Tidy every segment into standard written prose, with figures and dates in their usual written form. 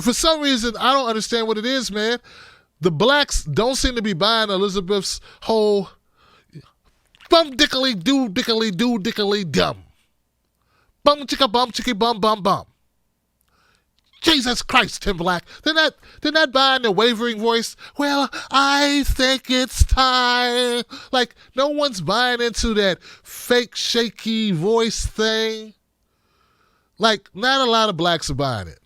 For some reason, I don't understand what it is, man. The blacks don't seem to be buying Elizabeth's whole bum dickily do dickily dum. Bum chicka bum bum. Jesus Christ, Tim Black. They're not buying the wavering voice. Well, I think it's time. Like, no one's buying into that fake shaky voice thing. Like, not a lot of blacks are buying it.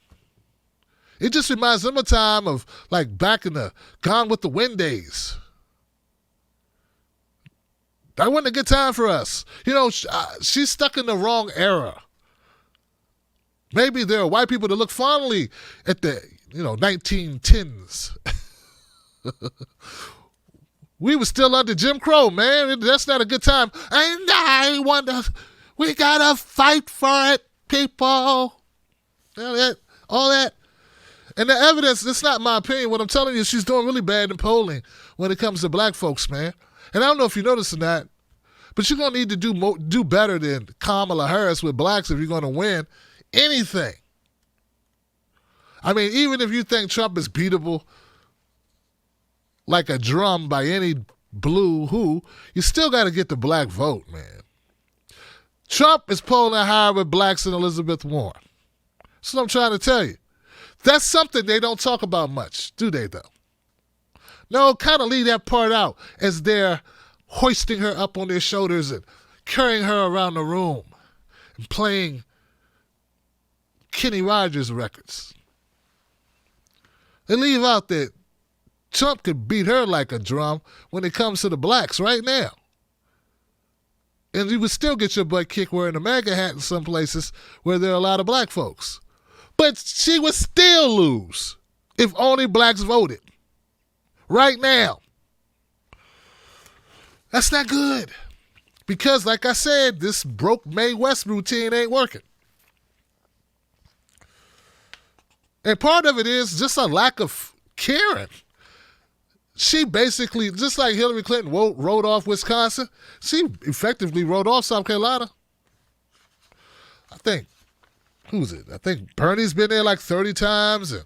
It just reminds them of a time of, like, back in the Gone with the Wind days. That wasn't a good time for us. You know, she's stuck in the wrong era. Maybe there are white people that look fondly at the, 1910s. We were still under Jim Crow, man. That's not a good time. And I wonder, we gotta fight for it, people. All that. And the evidence, it's not my opinion. What I'm telling you, she's doing really bad in polling when it comes to black folks, man. And I don't know if you noticed or not, but you're going to need to do better than Kamala Harris with blacks if you're going to win anything. I mean, even if you think Trump is beatable like a drum by any blue who, you still got to get the black vote, man. Trump is polling higher with blacks than Elizabeth Warren. That's what I'm trying to tell you. That's something they don't talk about much, do they, though? No, kind of leave that part out as they're hoisting her up on their shoulders and carrying her around the room and playing Kenny Rogers records. They leave out that Trump could beat her like a drum when it comes to the blacks right now. And you would still get your butt kicked wearing a MAGA hat in some places where there are a lot of black folks. But she would still lose if only blacks voted. Right now. That's not good. Because, like I said, this broke Mae West routine ain't working. And part of it is just a lack of caring. She basically, just like Hillary Clinton wrote off Wisconsin, she effectively wrote off South Carolina. I think. Who's it? I think Bernie's been there like 30 times, and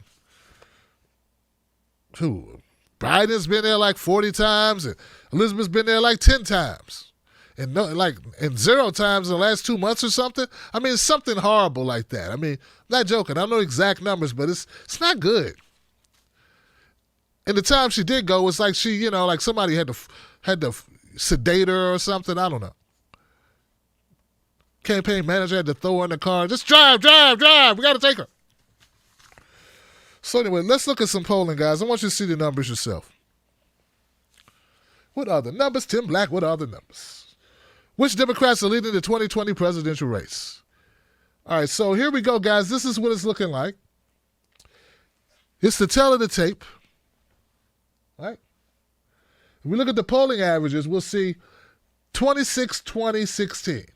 Biden's been there like 40 times, and Elizabeth's been there like 10 times, and 0 times in the last 2 months or something. I mean, it's something horrible like that. I mean, I'm not joking. I don't know exact numbers, but it's not good. And the time she did go was like she, like somebody had to sedate her or something. I don't know. Campaign manager had to throw her in the car. Just drive. We got to take her. So anyway, let's look at some polling, guys. I want you to see the numbers yourself. What are the numbers? Tim Black, what are the numbers? Which Democrats are leading the 2020 presidential race? All right, so here we go, guys. This is what it's looking like. It's the tail of the tape. All right? If we look at the polling averages, we'll see 26-20-16.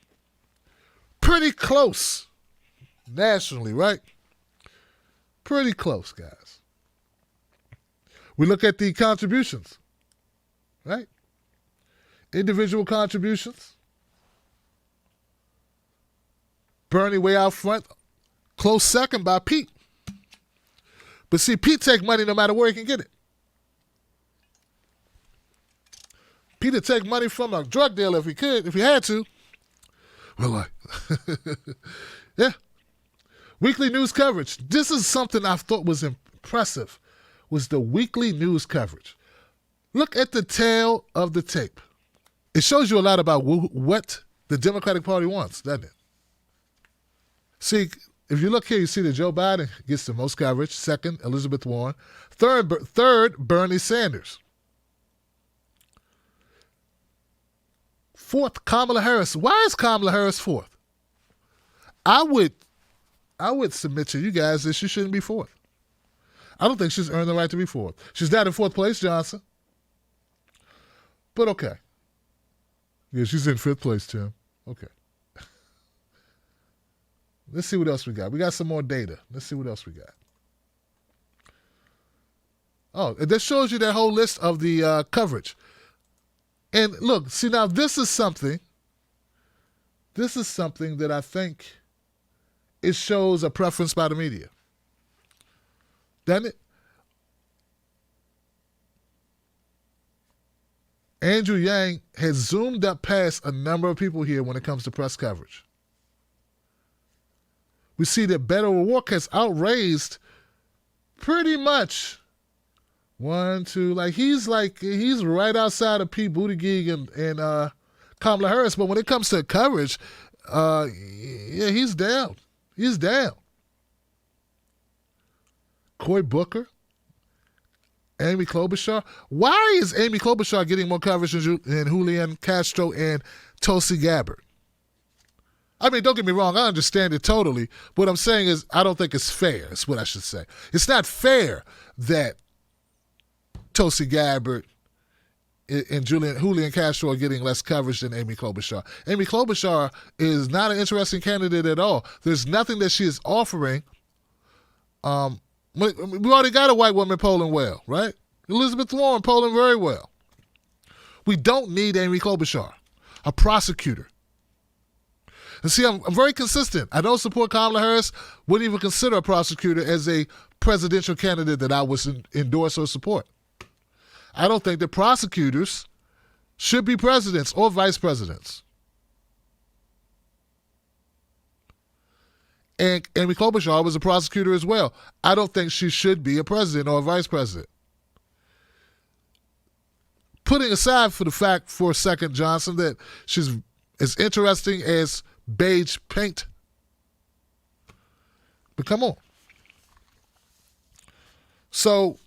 Pretty close nationally, right? Pretty close, guys. We look at the contributions, right? Individual contributions. Bernie way out front, close second by Pete. But see, Pete take money no matter where he can get it. Pete would take money from a drug dealer if he had to. Well, yeah. Weekly news coverage. This is something I thought was impressive, was the weekly news coverage. Look at the tail of the tape. It shows you a lot about what the Democratic Party wants, doesn't it? See, if you look here, you see that Joe Biden gets the most coverage. Second, Elizabeth Warren. Third, Bernie Sanders. Fourth, Kamala Harris. Why is Kamala Harris fourth? I would submit to you guys that she shouldn't be fourth. I don't think she's earned the right to be fourth. She's not in fourth place, Johnson. But okay. Yeah, she's in fifth place, Tim. Okay. Let's see what else we got. We got some more data. Let's see what else we got. Oh, that shows you that whole list of the coverage. And look, see now this is something that I think it shows a preference by the media. doesn't it? Andrew Yang has zoomed up past a number of people here when it comes to press coverage. We see that Beto O'Rourke has outraised pretty much he's right outside of Pete Buttigieg and Kamala Harris, but when it comes to coverage, he's down. He's down. Cory Booker, Amy Klobuchar. Why is Amy Klobuchar getting more coverage than Julian Castro and Tulsi Gabbard? I mean, don't get me wrong, I understand it totally. What I'm saying is I don't think it's fair, is what I should say. It's not fair that Tulsi Gabbard and Julian Castro are getting less coverage than Amy Klobuchar. Amy Klobuchar is not an interesting candidate at all. There's nothing that she is offering. We already got a white woman polling well, right? Elizabeth Warren polling very well. We don't need Amy Klobuchar, a prosecutor. And see, I'm very consistent. I don't support Kamala Harris. Wouldn't even consider a prosecutor as a presidential candidate that I would endorse or support. I don't think that prosecutors should be presidents or vice presidents. And Amy Klobuchar was a prosecutor as well. I don't think she should be a president or a vice president. Putting aside for the fact for a second, Johnson, that she's as interesting as beige paint. But come on. So,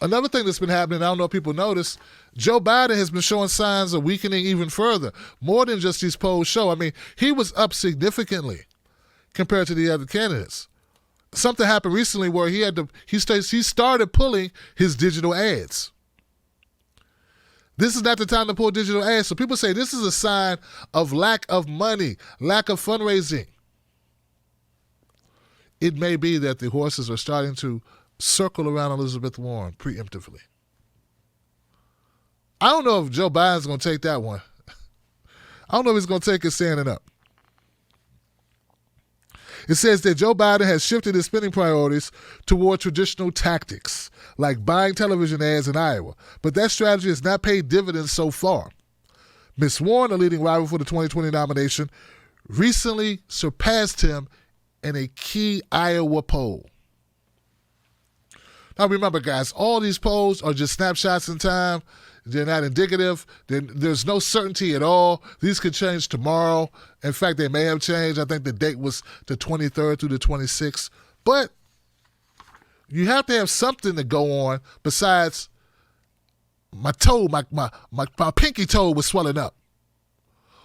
another thing that's been happening, I don't know if people notice, Joe Biden has been showing signs of weakening even further, more than just these polls show. I mean, he was up significantly compared to the other candidates. Something happened recently where he started pulling his digital ads. This is not the time to pull digital ads. So people say this is a sign of lack of money, lack of fundraising. It may be that the horses are starting to circle around Elizabeth Warren preemptively. I don't know if Joe Biden's going to take that one. I don't know if he's going to take it standing up. It says that Joe Biden has shifted his spending priorities toward traditional tactics, like buying television ads in Iowa. But that strategy has not paid dividends so far. Ms. Warren, a leading rival for the 2020 nomination, recently surpassed him in a key Iowa poll. Now remember, guys, all these polls are just snapshots in time. They're not indicative. There's no certainty at all. These could change tomorrow. In fact, they may have changed. I think the date was the 23rd through the 26th. But you have to have something to go on besides my toe, my pinky toe was swelling up.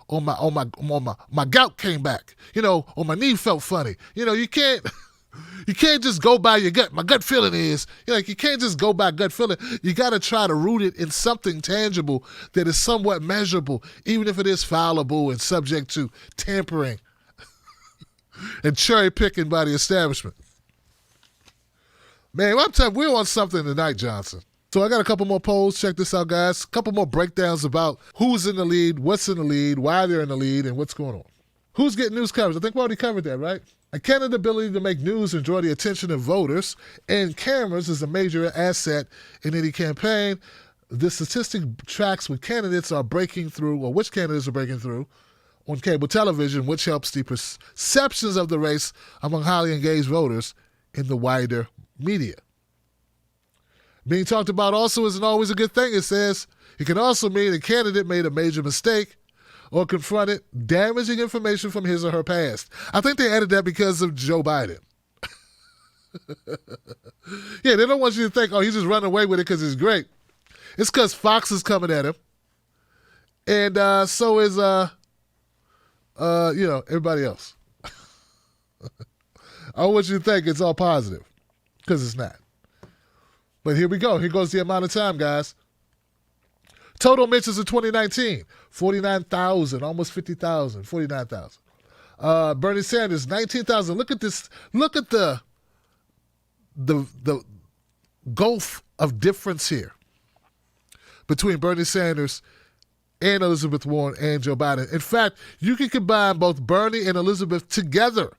Or my gout came back. Or my knee felt funny. You can't just go by your gut. My gut feeling is, you can't just go by gut feeling. You got to try to root it in something tangible that is somewhat measurable, even if it is fallible and subject to tampering and cherry picking by the establishment. Man, I'm telling you, we're on something tonight, Johnson. So I got a couple more polls. Check this out, guys. A couple more breakdowns about who's in the lead, what's in the lead, why they're in the lead, and what's going on. Who's getting news coverage? I think we already covered that, right? A candidate's ability to make news and draw the attention of voters and cameras is a major asset in any campaign. The statistic tracks what candidates are breaking through, or which candidates are breaking through on cable television, which helps the perceptions of the race among highly engaged voters in the wider media. Being talked about also isn't always a good thing, it says. It can also mean a candidate made a major mistake or confronted damaging information from his or her past. I think they added that because of Joe Biden. Yeah, they don't want you to think, he's just running away with it because it's great. It's because Fox is coming at him. And so is, everybody else. I want you to think it's all positive because it's not. But here we go. Here goes the amount of time, guys. Total mentions in 2019, 49,000, almost 50,000, 49,000. Bernie Sanders, 19,000. Look at this. Look at the gulf of difference here between Bernie Sanders and Elizabeth Warren and Joe Biden. In fact, you can combine both Bernie and Elizabeth together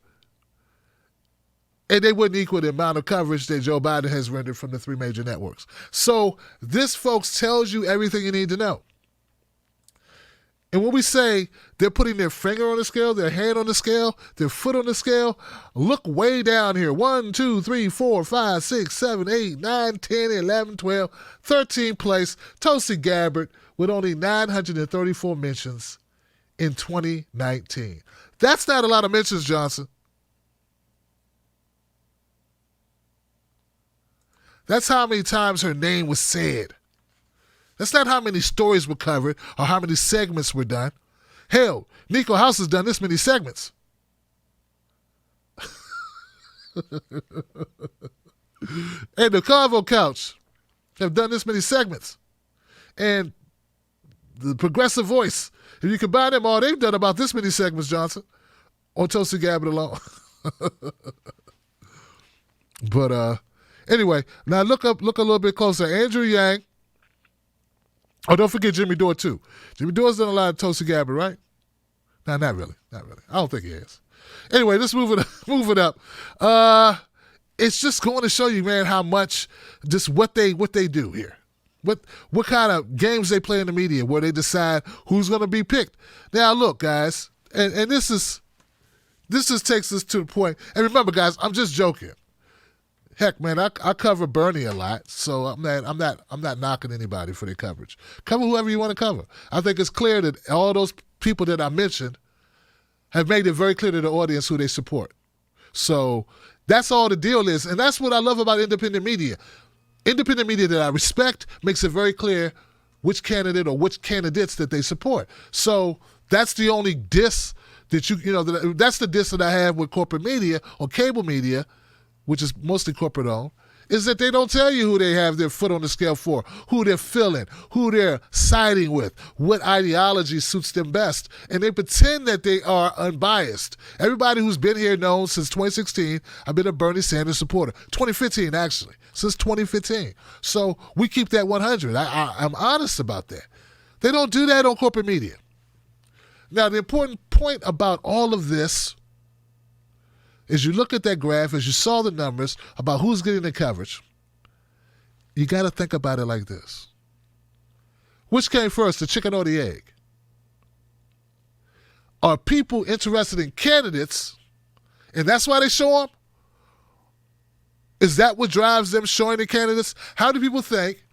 And they wouldn't equal the amount of coverage that Joe Biden has rendered from the three major networks. So this, folks, tells you everything you need to know. And when we say they're putting their finger on the scale, their hand on the scale, their foot on the scale, look way down here. 1, 2, 3, 4, 5, 6, 7, 8, 9, 10, 11, 12, 13th place, Tulsi Gabbard with only 934 mentions in 2019. That's not a lot of mentions, Johnson. That's how many times her name was said. That's not how many stories were covered or how many segments were done. Hell, Nico House has done this many segments. And the Carvo Couch have done this many segments. And the Progressive Voice, if you combine them all, they've done about this many segments, Johnson, on Tulsi Gabbard alone. But anyway, now look a little bit closer. Andrew Yang. Oh, don't forget Jimmy Dore, too. Jimmy Dore's done a lot of Tulsi Gabbard, right? No, not really. Not really. I don't think he has. Anyway, let's move it up. It's just going to show you, man, how much just what they do here. What kind of games they play in the media where they decide who's going to be picked. Now, look, guys, and this just takes us to the point. And remember, guys, I'm just joking. Heck, man, I cover Bernie a lot, so I'm not knocking anybody for their coverage. Cover whoever you want to cover. I think it's clear that all those people that I mentioned have made it very clear to the audience who they support. So that's all the deal is, and that's what I love about independent media. Independent media that I respect makes it very clear which candidate or which candidates that they support. So that's the only diss that that's the diss that I have with corporate media or cable media, which is mostly corporate owned, is that they don't tell you who they have their foot on the scale for, who they're feeling, who they're siding with, what ideology suits them best. And they pretend that they are unbiased. Everybody who's been here knows since 2016, I've been a Bernie Sanders supporter. 2015, actually, since 2015. So we keep that 100. I'm honest about that. They don't do that on corporate media. Now, the important point about all of this as you look at that graph, as you saw the numbers about who's getting the coverage, you got to think about it like this. Which came first, the chicken or the egg? Are people interested in candidates, and that's why they show them? Is that what drives them showing the candidates? How do people think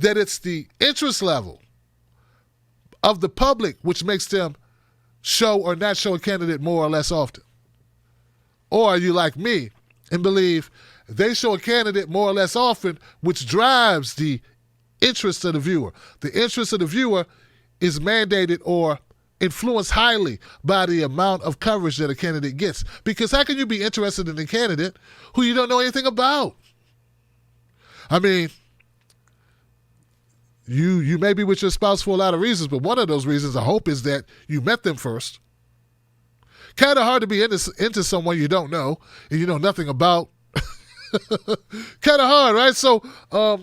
that it's the interest level of the public which makes them show or not show a candidate more or less often? Or are you like me and believe they show a candidate more or less often, which drives the interest of the viewer? The interest of the viewer is mandated or influenced highly by the amount of coverage that a candidate gets. Because how can you be interested in a candidate who you don't know anything about? I mean, you may be with your spouse for a lot of reasons, but one of those reasons, I hope, is that you met them first. Kind of hard to be into someone you don't know and you know nothing about. Kind of hard, right? So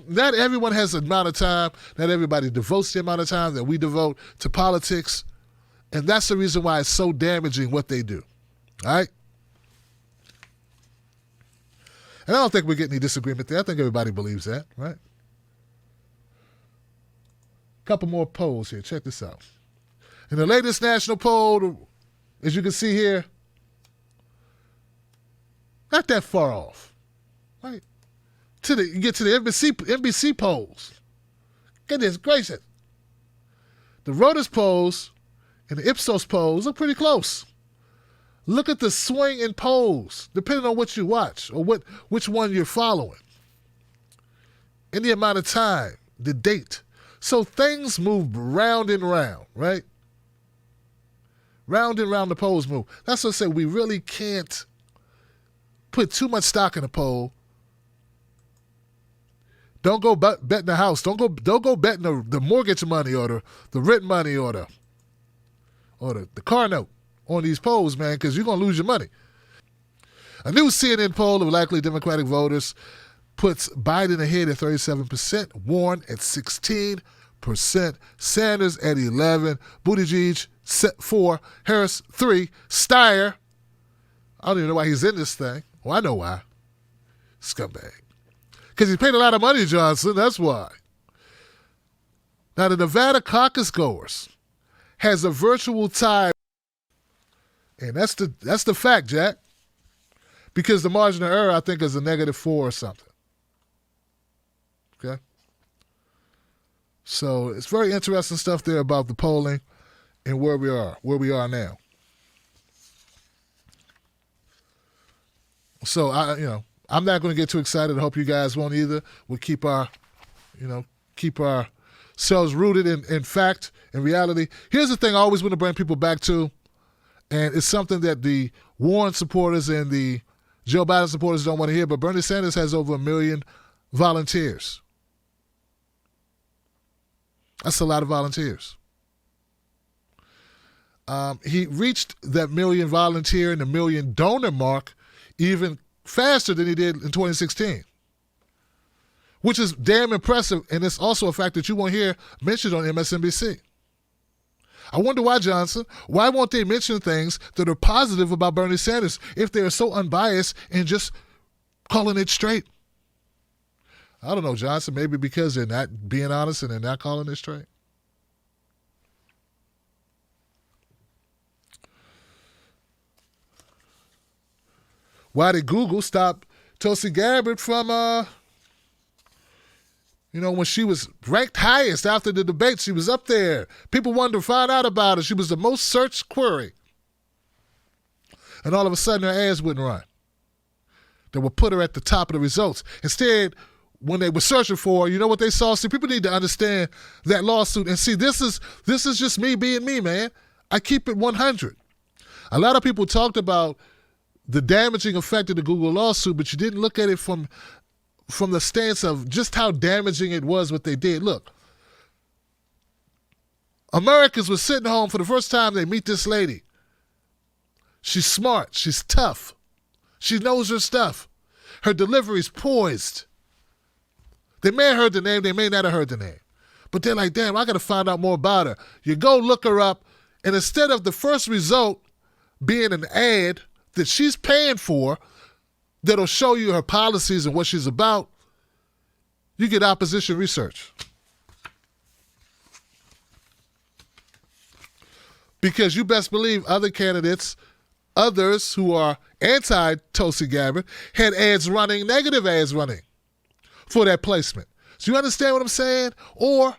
not everyone has the amount of time. Not everybody devotes the amount of time that we devote to politics. And that's the reason why it's so damaging what they do. All right? And I don't think we get any disagreement there. I think everybody believes that, right? Couple more polls here. Check this out. In the latest national poll, as you can see here, not that far off, right? You get to the NBC polls. Goodness gracious. The Reuters polls and the Ipsos polls are pretty close. Look at the swing in polls, depending on what you watch or which one you're following. And the amount of time, the date. So things move round and round, right? Round and round the polls move. That's what I say. We really can't put too much stock in a poll. Don't go betting the house. Don't go betting the mortgage money or the rent money or the car note on these polls, man, because you're gonna lose your money. A new CNN poll of likely Democratic voters puts Biden ahead at 37%, Warren at 16%, Sanders at 11%, Buttigieg 4%, Harris 3%, Steyer, I don't even know why he's in this thing, Well, I know why. Scumbag. Because he paid a lot of money, Johnson. That's why. Now, the Nevada caucus goers has a virtual tie. And that's the fact, Jack. Because the margin of error, I think, is a -4 or something. Okay? So it's very interesting stuff there about the polling and where we are now. So I'm not going to get too excited. I hope you guys won't either. We'll keep ourselves rooted in fact and reality. Here's the thing I always want to bring people back to, and it's something that the Warren supporters and the Joe Biden supporters don't want to hear, but Bernie Sanders has over 1 million volunteers. That's a lot of volunteers. He reached that 1 million volunteer and the 1 million donor mark even faster than he did in 2016, which is damn impressive, and it's also a fact that you won't hear mentioned on MSNBC. I wonder why, Johnson. Why won't they mention things that are positive about Bernie Sanders if they are so unbiased and just calling it straight? I don't know, Johnson. Maybe because they're not being honest and they're not calling it straight. Why did Google stop Tulsi Gabbard from, when she was ranked highest after the debate? She was up there. People wanted to find out about her. She was the most searched query. And all of a sudden, her ads wouldn't run. They would put her at the top of the results. Instead, when they were searching for her, you know what they saw? See, people need to understand that lawsuit. And see, this is just me being me, man. I keep it 100. A lot of people talked about the damaging effect of the Google lawsuit, but you didn't look at it from the stance of just how damaging it was what they did. Look, Americans were sitting home for the first time. They meet this lady. She's smart. She's tough. She knows her stuff. Her delivery's poised. They may have heard the name. They may not have heard the name. But they're like, damn, I got to find out more about her. You go look her up, and instead of the first result being an ad that she's paying for that'll show you her policies and what she's about, you get opposition research. Because you best believe other candidates, others who are anti-Tulsi Gabbard, had ads running, negative ads running for that placement. So you understand what I'm saying? Or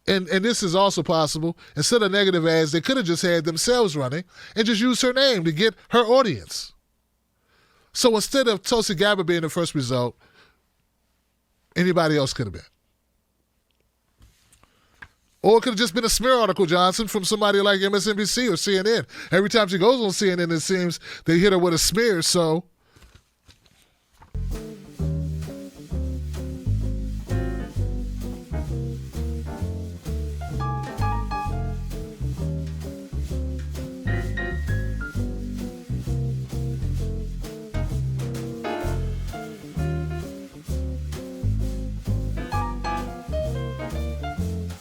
and this is also possible, instead of negative ads, they could have just had themselves running and just used her name to get her audience. So instead of Tulsi Gabbard being the first result, anybody else could have been. Or it could have just been a smear article, Johnson, from somebody like MSNBC or CNN. Every time she goes on CNN, it seems they hit her with a smear. So